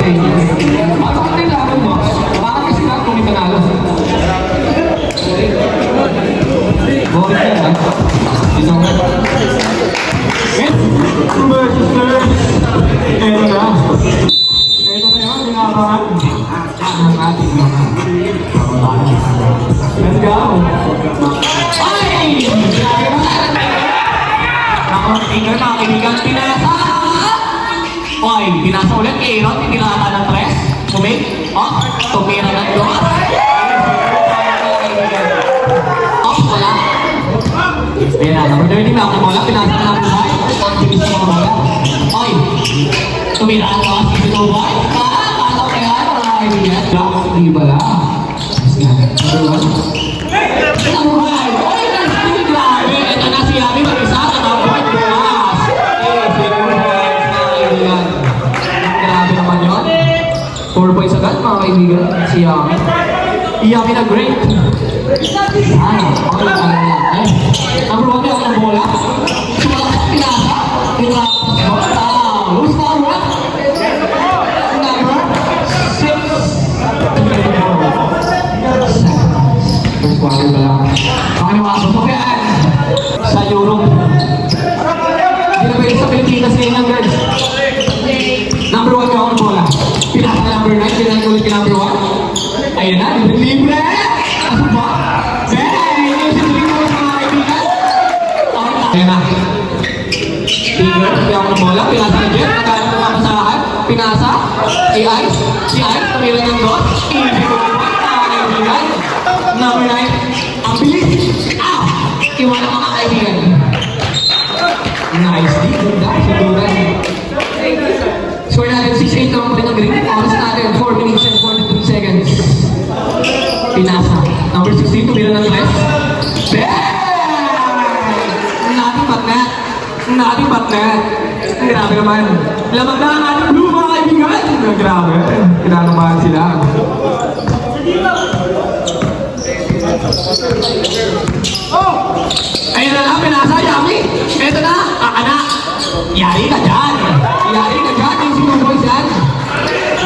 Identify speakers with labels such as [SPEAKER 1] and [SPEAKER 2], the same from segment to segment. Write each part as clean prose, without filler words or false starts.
[SPEAKER 1] Bakit kailangan mo? Bakit kasi lang kung may panalo? Bawal yan, ha? Isang ka. Versus third. Eto na. Eto na yan, pinakarangan. Ang ating mga kababayan. Let's go! Ay! Nakatingin mga kaibigan, pinasa! Oy, pinasa ulit kay Aaron, hindi nakata ng press. Kumik, tumira ng doon. Wala. Ayan na, number 30 na ako bola, pinasa na ng buhay. Bilis na mga bola. Oy, tumira ang doon, si Dubai. Pasok kaya, mga kaibigan. Hindi ba lang? Number 1. Number 5. Oy, grabe. Ito na si Yami, mag-isa. Number 5. Grabe naman yun. 4 points agad, mga kaibigan. Si Yami. Yami na great. Ay, okay lang yan. Number 1 yung ang bola. Sumala sa pinasa. Tinapos mo. Who's forward? Number 6. First quarter ba lang? Makaniwasok mo yan. Sa Europe. Hindi na pwede sa Pilipinas ngayon ng girls. Number 1 ka ang bola. Pinasa number 9. Pinag-ulit ka number 1. Ayan na, libre! Ano ba? Ayan na. Tigger, kaya ako ng bola. Pinasa na Jeff. Nagkaroon ng mga kasalahan. Pinasa. Si Ice. Si Ice, tumira ng dos. Number 9. Ang bilis. Iwan ang mga kaibigan. Nice. Ganda. Sigura. Score natin 6-8 naman pa rin ang green. Oras natin 4 minutes and 43 seconds. Pinasa. Number 16, tumira ng left. Nating batnet. Nating batnet. Grabe naman. Lamang na ang ating blue mga kaibigan. Grabe. Kinanabahan sila. Ayun na lang, pinasa, Yami. Ito na, anak. Yari ka dyan. Yari ka dyan. Yung sinuboy dyan.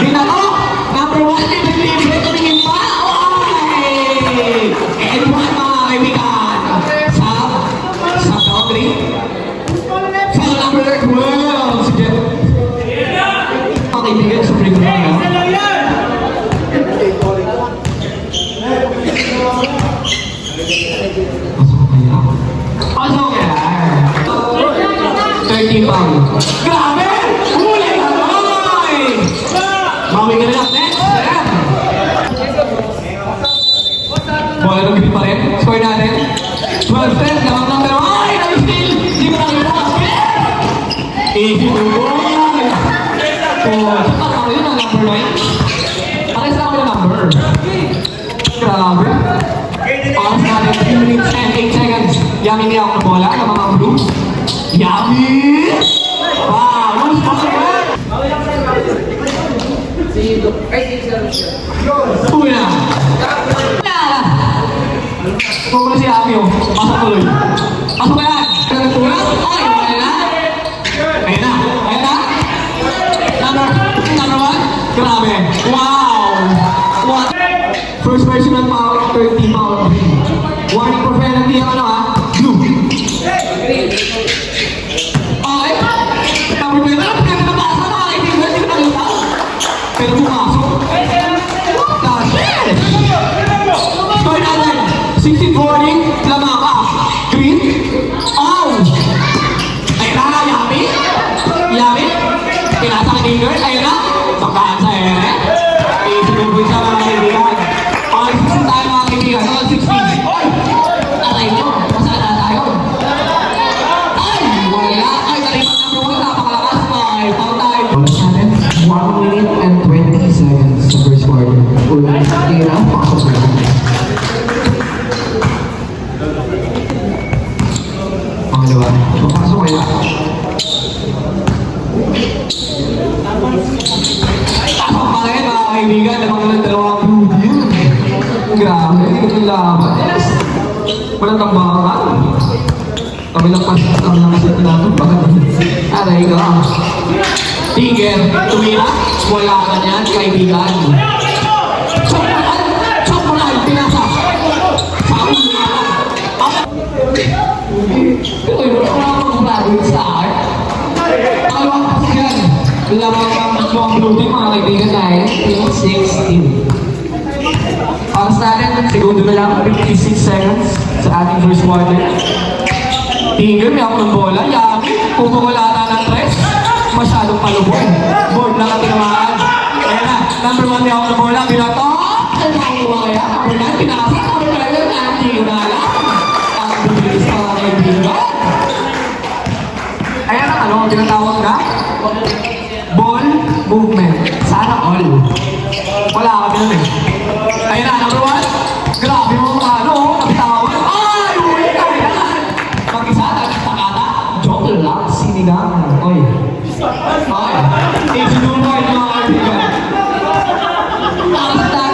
[SPEAKER 1] Binako. Number 1, libre. Tumingin pa. And 1 mga kaibigan. Sa boundary. Sa number 12. Sige. Mga kaibigan, supreme na yan. Pasok yan. 30 pounds. Grabe! Huli ka boy! Bawi ka nila. Next! Bola ng green pa rin. Score natin. 12-10. Lamang number 1. Ay! Nag-steal! Hindi mo namin nakaspear! Easy to go! Saka ako yun ang number 9. Pakis na ako yung number. Grabe. Oras natin 3 minutes and 8 seconds. Yami niya ako ng bola ng mga blue. Yami! Wow! Who's possible? Uwi na! Kung si Yami o, pasok tuloy. Pasok ba yan? Nagtulang? Ay! Ayan na! Ayan na! Ayan na! Number 1? Grabe! Wow! What? First personal foul, 30 foul. Warning for penalty ang ano ha? Blue. Okay. Number 12. Alam, kaya nabasa na mga kaibigan. Hindi ko nakita. Pero pumasok. That's it! Score natin. 16-40. Lama ka. Green. Oh! Ayun na, Yami. Yami. Pinasa ka Tigger. Ayun na. Pagkaan sa ere. Isipin sa mga kaibigan. All 16 tayo mga kaibigan. All 16. Oy! Aray nyo. Masaan na tayo? Ay! Wala. Ay, kalipat number 1. Napakalakas. Ay, foul tayo. 1 minute and 20 seconds sa first quarter. Ulit. Tira. Pasok na. Pangalawa. Papasok kaya. Pasok pa rin mga kaibigan. Lamang ng dalawang blue team. Grabe. Ito laban. Walang tambakan. Kami lang kasi natin. Bakit? Aray ka. Tigel, tumira. Wala ka niyan, kaibigan. Chokoral, pinasa. Sabi niya. Ito yung mga sa akin. Ang kasi yan. Lamang ang blue team, mga kaibigan dahil team 16. Para sa atin, segundo na lang, 56 seconds sa ating first quarter. Tigil, may ako ng bola. Yami, kung wala na ng tres, masyadong palubog. Board lang ang tinamaan. Ayan na, number 1 may ako ng bola. Binato! Ay, makuha kaya. Number 9, pinasa. Number 9, hindi na lang. Ang bilis mga kaibigan. Ayan na, ano ang tinatawag na? Ball movement. Sana all. Wala ka ganun eh. Ayan na, number 1. Grabe mo mga ano, nabitawan. Ay, uwi ka yan. Mag-isa, takata. Joke lang, sinigang. Oy. Oy. Isinumay mga kaibigan. Tapos na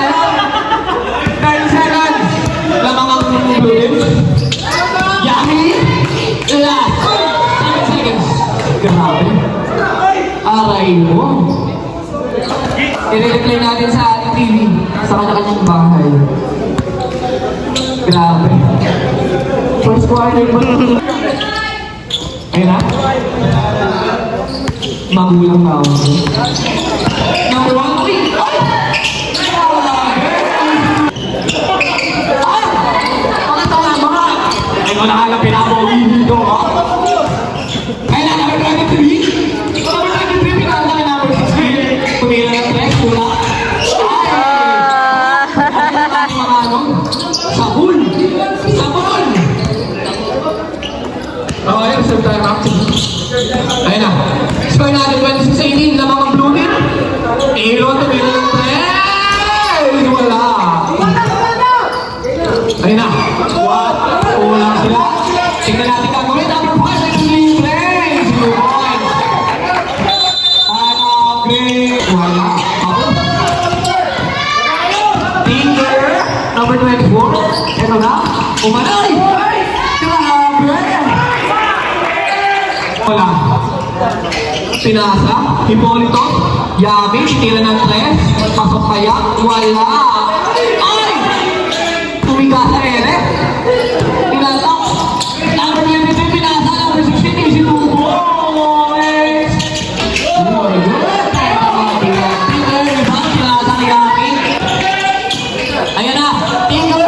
[SPEAKER 1] 10 seconds. Lamang ang blue. Yummy. Last. 7 seconds. Grabe. Aray mo. I-replay natin sa ating TV. Sa kanya-kanyang bahay. Grabe. First quarter mo. Ayun na. Magulang na ako. Number 1, uy! Ay! Ay! Bakit ako nga mga? Ay, ko nakala pinapogi dito, ha? Ayun na, number 23. Number 23, pinaka na number 16. Tumira ng tres, pula. Ay! Mga ano? Sabon! Sabon! Okay, reserve tayo natin. Ayun na. Score natin 26-18. Lamang ang blue team. Ilo, tumira ng tres! Wala! Ayun na. What? Ulang sila. Tingnan natin gagawin. Number 5, naging libre. 0 points. Ano, great. Wala. Tinger. Number 24. Ito na. Umanay! Grabe! Wala. Pinasa. Hipolito. Yami. Tira ng tres. Pasok kaya. Wala. Ay! Tumiga sa ere. Pinasa. Number 23. Pinasa. Number 16. Isinubo. Boys! Oh my God. Pinasa ni Yami. Ayan na. Tinger.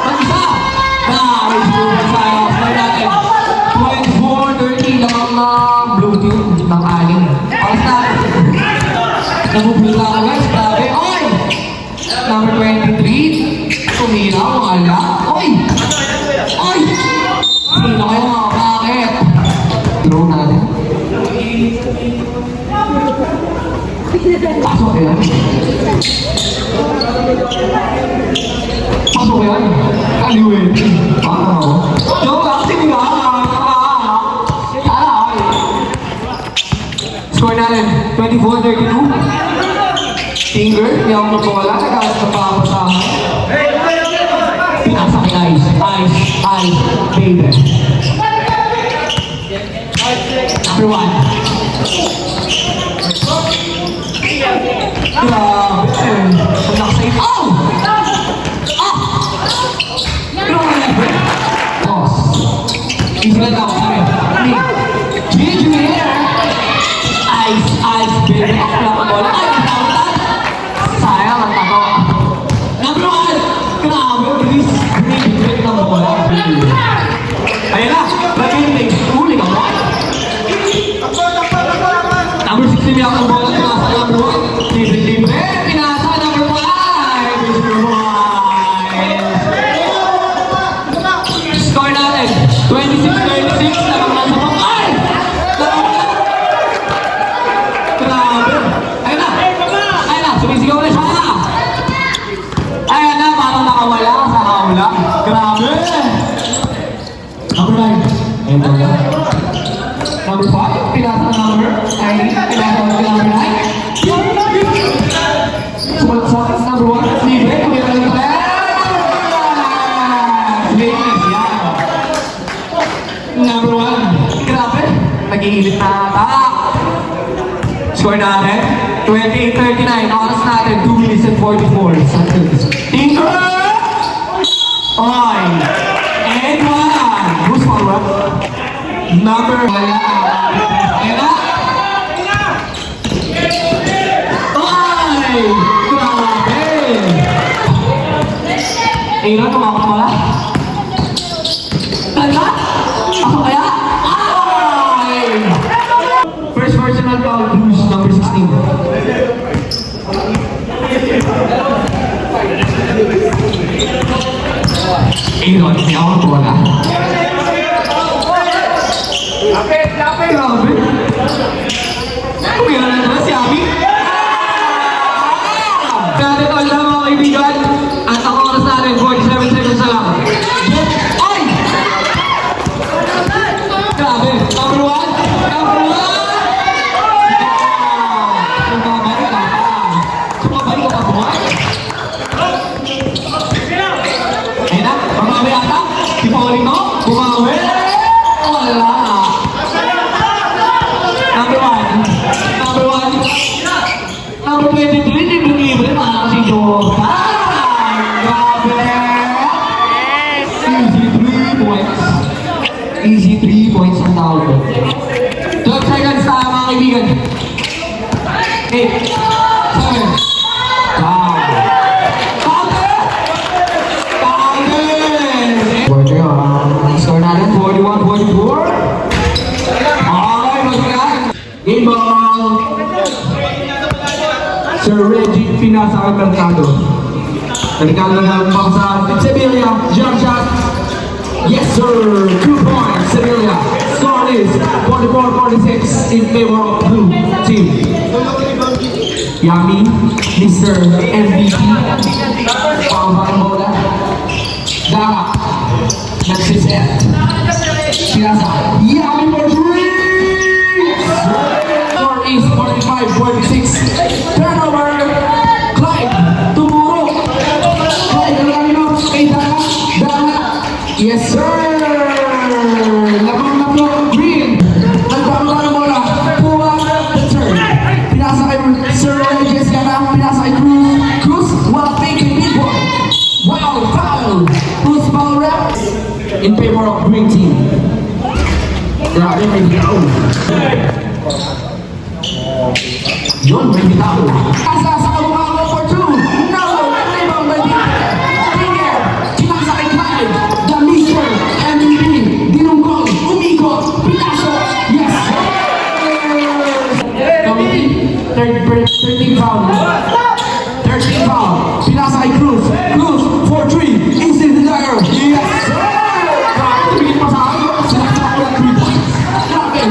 [SPEAKER 1] Mag-isa. Grabe. Isinubo tayo. Score natin. 24-30 lamang na blue team ng aling. Paras na. Nabubula ka guys. Grabe. Oy! Number 23. Tuminaw. Wala. Oy! Oy! Sino kayo mga bakit? Throw natin. Pasok yan. Pasok yan. Kaliwin. Joke lang. Sige nga. Score natin, 24-32. Tinger, may ako ng bola, nagkakas na papasahan. Pinasa kay Ice, baby. Number 1. Grabe. Pag nakasave, oh! Ah! Boss. Easy lang ako sabi. Gigi here. Ice, baby. Ako lang ang bola. Ay, pinautan. Sayang ang tato. Number 1. Grabe, bilis. Binibigit ng bola. Ayun na. Nag-ending. Huli ka mo. Number 16 may ako ng bola. Pinasa number 1. Libre. Pinasa number 5. Score natin. 26-36. Lamang lang sa pang. Ay! Grabe. Ayun na. Sumisigaw na siya. Ayun na. Parang nakawala sa haula. Grabe. Number 9. Ayun na. Number 5. Pinasa na number. Ay, pinasa na number 9. Sumunod sa akin. Number 1. Libre. Kumira ng tres. Libre. Yan. Number 1. Grabe. Nag-iinit na ata. Score natin, 28-39. Oras natin, 2 minutes and 44 seconds. Tinker! Oy! And one! Who's follow-up? Number... Ayan na! Oy! Grabe! Ina, tumakot mo na? Tanda? Ako kaya? Ay! First personal foul, Blues, number 16. Ina, hindi ako tuwala. Grabe! Kumira na naman si Abby. Kaya ito lang mga kaibigan. At ang oras natin, 47 seconds na lang. Ay! Grabe! Number one! Number one! Sumabay ka pa! Sumabay ka pa buhay? Ayun na! Bumawi ata! Si Paulino! Bumawi! Wala! Number one! Number one! Number 23, libre-libre pa si Joe. Grabe! Easy 3 points. Easy 3 points ang tawag ko. 12 seconds na mga kaibigan. 8, 7, wow. Counter! Counter! Score natin, 41-44. Okay, mag-ilan. Game ball. Sir Reggie Pinasa Mercado. Mercado na pa sa Sevilla, jump shot. Yes sir, 2 points, Sevilla. Score is 44-46 in favor of blue team. Yummy, Mr. MVP. Pang bola. Dama. Next is it. Pinasa. Yummy for 3. Score is 45-46. Turnover. Clyde. Tumuro. Clyde. Alamino. Kay Dana. Dana. Yes sir. Labang na po. Green. Nagbago ng bola. Puma. The turn. Pinasa kay Sir Regis. Pinasa kay Cruz. Cruz. Wala fake big one. Wow. Foul. Cruz foul rep. In favor of green team. Grabe may bitaw. Yun, may bitaw. Asa sa kamukha for 2. No! Rebound by Finger. Pinasa kay Clyde. The Mr. MVP. Dinunggol. Umikot. Pinasok. Yes! Committee. 13 foul. 13 foul. Pinasa kay Cruz. Cruz for 3. Instant the dagger. Yes! Tumingin pa sa akin. Sinaksak ko ng 3 points. Grabe.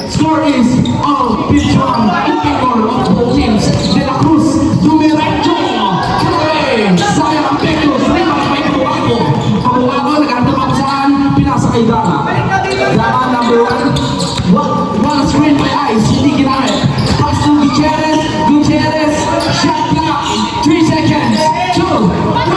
[SPEAKER 1] Score is all pitch one in favor of both teams. De La Cruz, Dumiretso. Grabe. Sayang ang Pecos. Rebound may Kabuago. Kabuago, naghanap ako saan? Pinasa kay Dama. Dama number 1. One screen by Ice. Hindi ginamit. Pass to Gutierrez. Gutierrez. Shot clock. 3 seconds. 2. 1.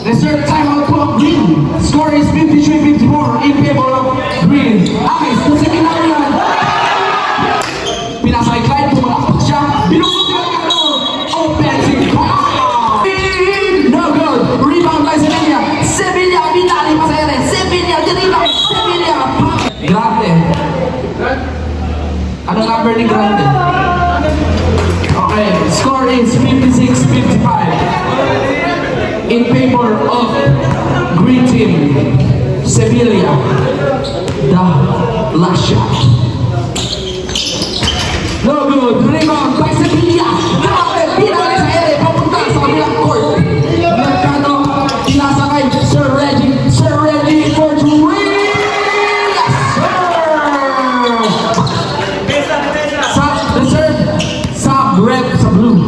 [SPEAKER 1] Reserve timeout clock green. Score is 53-54 in favor of green. Ice, kung sa kinalian. Pinasa kay Clyde, pumalakpak siya. Binukot niya ang kanor. Offensive foul. No good. Rebound by Sevilla. Sevilla, pinali pa sa ere. Sevilla, rebound. Sevilla. Grande. Ano number ni Grande? Okay, score is 56-55. In favor of green team, Sevilla, the last shot. No good, rebound by Sevilla. Grabe, pinali sa ere, papunta sa kabilang court. Mercado, pinasa kay Sir Reggie. Sir Reggie for 3. Yes, sir! Sa reserve, sub-rep sa blue.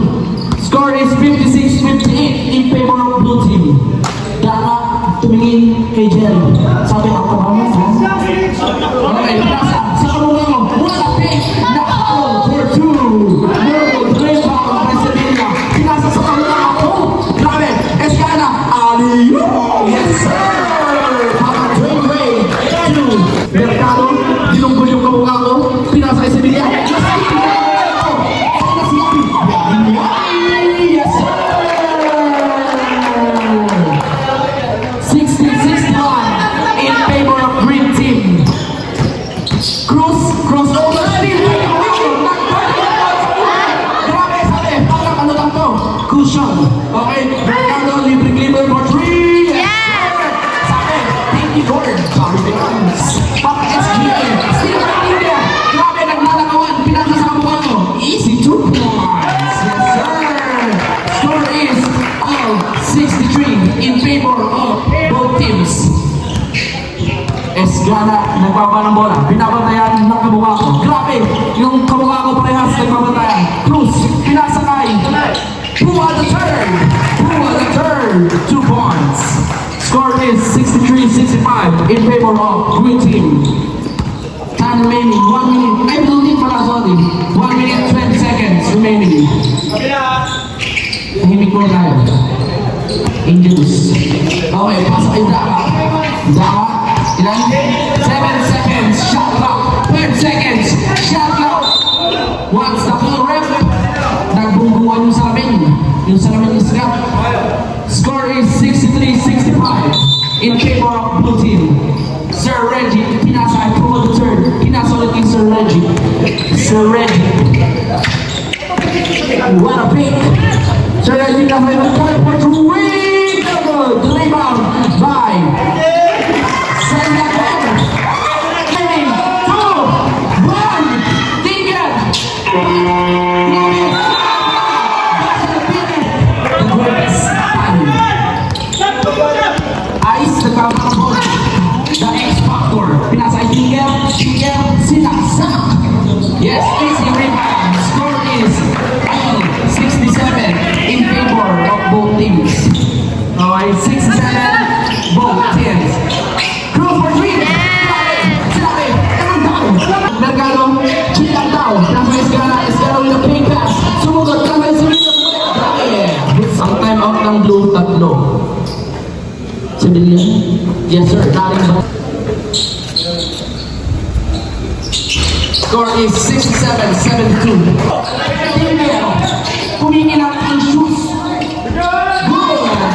[SPEAKER 1] Score is 56-58 in favor of blue team. Dara, tumingin kay Jerry. Sabi ako ba mo? Okay. Sorry, Victims. Papa SGA. Still right there. Grabe, naglalakawan. Pinasa sa mukha ko. Easy 2 points. Yes, sir. Score is 63 in favor of both teams. Esgana, nagbaba ng bola. Binabantayan ng kamukha ko. Grabe, yung kamukha ko parehas nagbabantayan. Cruz, pinasakay. Pua the third. Pua the third. 2 points. Score is 63-65 in favor of green team. Time remaining 1 minute. I believe pala, sorry. 1 minute 20 seconds remaining. Tahimik mo tayo. Induce. Okay, pasok kay Daka. Daka. Ilan? 7 seconds. Shot clock. 5 seconds. Shot clock. Once the full rep. Nagbungguan yung salamin. Yung salamin is got. Score is 63-65 in favor of blue team. Sir Reggie, pinasa ay pull the third. Pinasa ulit kay Sir Reggie. Sir Reggie. What a pick. Sir Reggie pinasa ay point for 2 win. Good. The rebound by Sandakan. 3, 2, 1. Tinggal. Ice, the cover. The X Factor. Pinasa ay Tinggal. Tinggal. Sinaksak. Yes, easy rebound. Score is 67 in favor of both teams. Alright, 67 both teams. Cruz for 3. Sinabi. Mercado. Chilang daw. Nasa Esgana. Esgana with a pink pass. Sumugod. Kamay sumigot. Ang time out ng blue, tatlo. Civilian? Yes sir, daling ba? Score is 67-72. Tinggal. Humingi lang ang shoes.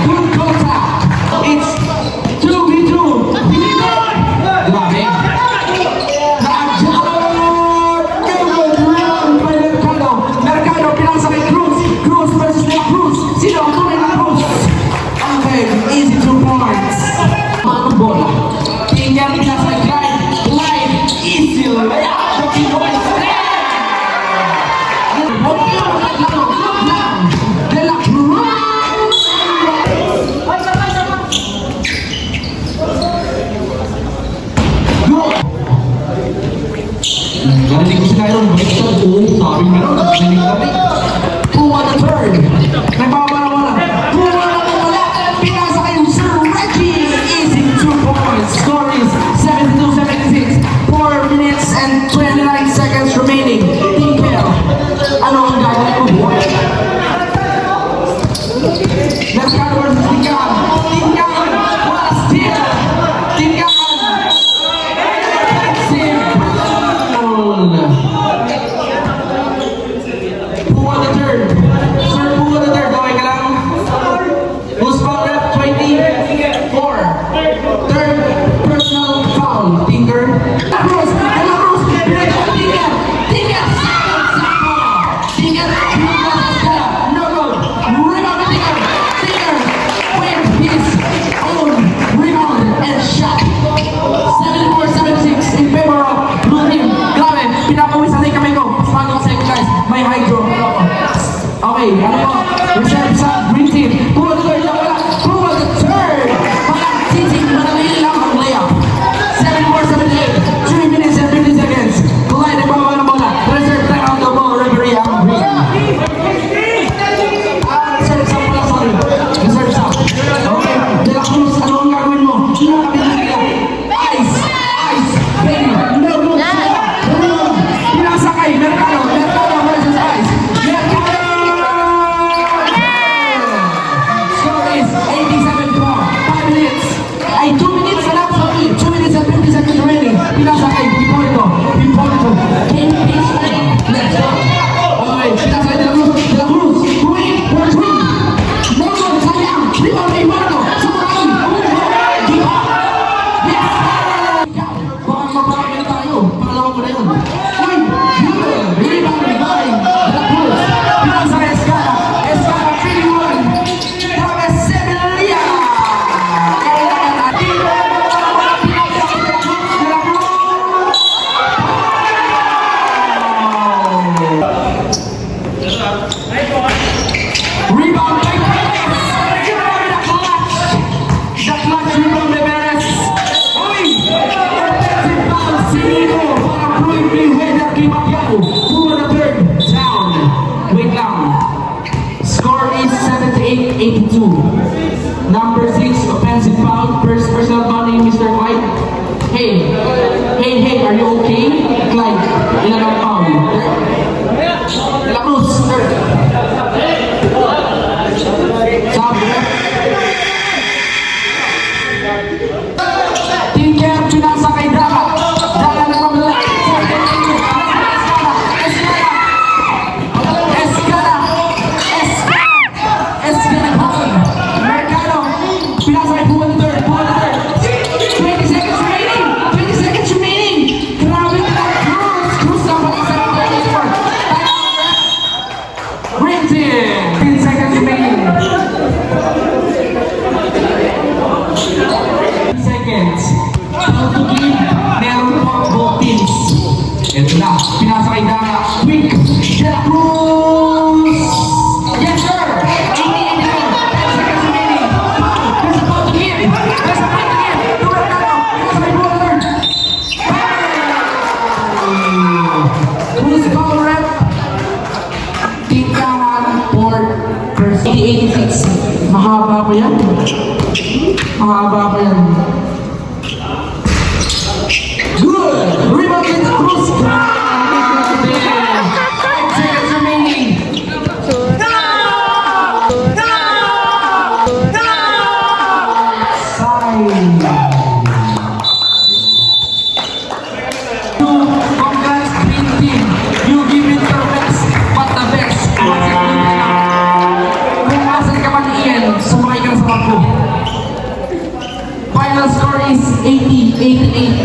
[SPEAKER 1] Good contact. It's 2v2. Grabe. Good round by Mercado. Mercado pinasa kay Cruz. Cruz versus the Cruz. Sino ang tunay na Cruz? Okay, easy 2 points. Manong bola. Tinggal pinasa kay Clyde. Clyde, easy layup. The boys there. De la Cruz. Narinig ko sila yun, balik sa buong sabi meron, narinig kami. Pua the third. Nagpapalawalan. Pua na wala. Pinasa kayo, Sir Reggie. Easy 2 points. Score is 72-76. 4 minutes and 29 seconds remaining. Tingkel. Ano ang gagawin mo, boy? Mercado versus Tingkel. Tingkel. What a steal. Tingkel. Simple. Firmino para Floyd Mayweather kay Pacquiao. Who on the third down? Wait lang. Score is 78-82. Number 6, offensive foul. First personal foul ni Mr. Clyde. Hey, are you okay? Clyde, ilan ang foul? De La Cruz, third. Sabi. Team Cap, pinasa kay Daka. Daka na pamilala. Mercado, pinasa kay Puwan third. 20 seconds remaining. 20 seconds remaining. Grabe na lang. Cruz na pala sa score. Green team. 10 seconds remaining. 10 seconds. How to give. Meron po both teams. Ito na. Pinasa kay Dara. Quick. De La Cruz. Yes, sir. 80-84. 10 seconds remaining. There's a ball to give. There's a ball to give. To Mercado. Pinasa kay Puwan third. Who's ball rep? Tingkahan for first 86. Mahaba pa yan. Mahaba pa yan. Good! Rebound in the Cruz. 5 seconds remaining. Congrats, green team. You give it your best, but the best. Kung asan ka man iyan, sumakay ka na sa bangko. Final score is 80-88.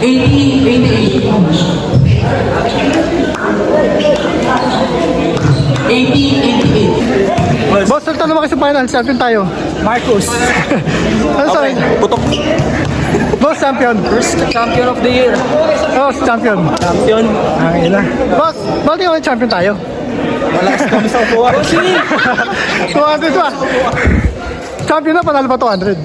[SPEAKER 1] 80-88.
[SPEAKER 2] Boss, sultan naman kasi final. Champion tayo.
[SPEAKER 3] Marcos.
[SPEAKER 2] Ano sa
[SPEAKER 3] Putok.
[SPEAKER 2] Boss, champion.
[SPEAKER 3] First champion of the year.
[SPEAKER 2] Boss, champion.
[SPEAKER 3] Champion.
[SPEAKER 2] Ang ina. Boss, bakit yung champion tayo?
[SPEAKER 3] Malakas kami sa upuan.
[SPEAKER 2] 200 ba? Champion na, panalo pa 200.